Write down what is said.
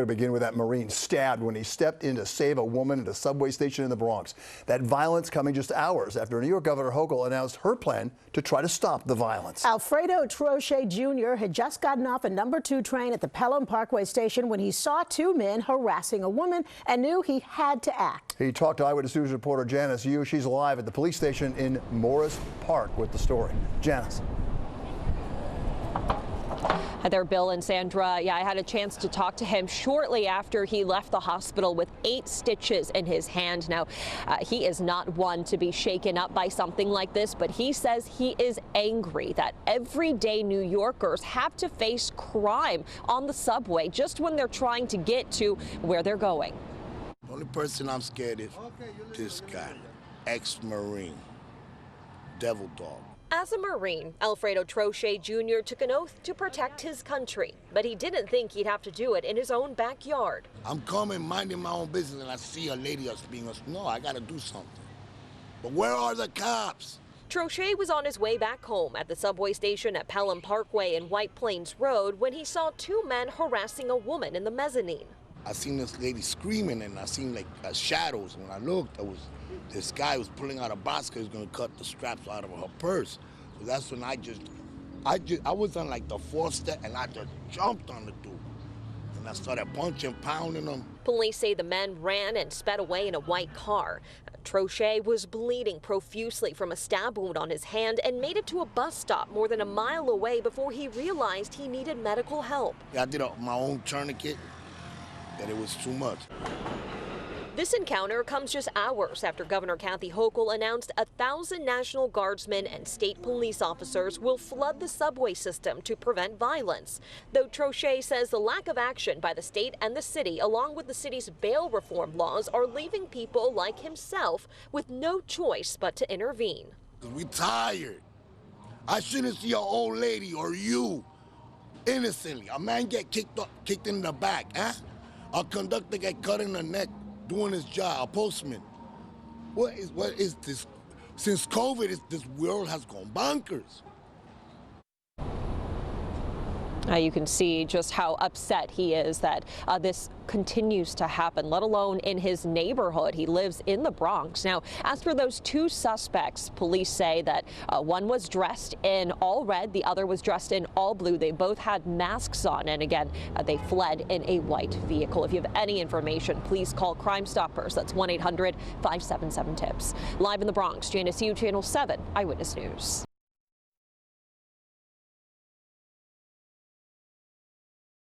story begin with that Marine stabbed when he stepped in to save a woman at a subway station in the Bronx. That violence coming just hours after New York Governor Hochul announced her plan to try to stop the violence. Alfredo Trochet Jr. had just gotten off a number 2 train at the Pelham Parkway station when he saw 2 men harassing a woman and knew he had to act. He talked to Eyewitness News reporter Janice Yu. She's live at the police station in Morris Park with the story. Janice. Hi there, Bill and Sandra. Yeah, I had a chance to talk to him shortly after he left the hospital with 8 stitches in his hand. Now, he is not one to be shaken up by something like this, but he says he is angry that everyday New Yorkers have to face crime on the subway just when they're trying to get to where they're going. The only person I'm scared is this guy, ex-Marine, devil dog. As a Marine, Alfredo Trochet Jr. took an oath to protect his country, but he didn't think he'd have to do it in his own backyard. I'm coming, minding my own business, and I see a lady that's being no, I gotta do something. But where are the cops? Trochet was on his way back home at the subway station at Pelham Parkway and White Plains Road when he saw 2 men harassing a woman in the mezzanine. I seen this lady screaming, and I seen like shadows. When I looked, this guy was pulling out a box because he was gonna cut the straps out of her purse. So that's when I was on like the 4th step, and I just jumped on the dude. And I started punching, pounding him. Police say the men ran and sped away in a white car. Trochet was bleeding profusely from a stab wound on his hand and made it to a bus stop more than a mile away before he realized he needed medical help. Yeah, I did my own tourniquet. That it was too much. This encounter comes just hours after Governor Kathy Hochul announced 1,000 National Guardsmen and state police officers will flood the subway system to prevent violence. Though Trochet says the lack of action by the state and the city, along with the city's bail reform laws, are leaving people like himself with no choice but to intervene. We tired. I shouldn't see an old lady or you innocently. A man get kicked in the back, huh? A conductor get cut in the neck doing his job, a postman. What is this? Since COVID, this world has gone bonkers. You can see just how upset he is that this continues to happen, let alone in his neighborhood. He lives in the Bronx. Now, as for those 2 suspects, police say that one was dressed in all red, the other was dressed in all blue. They both had masks on, and again, they fled in a white vehicle. If you have any information, please call Crime Stoppers. That's 1-800-577-TIPS. Live in the Bronx, Janice Yu, Channel 7 Eyewitness News.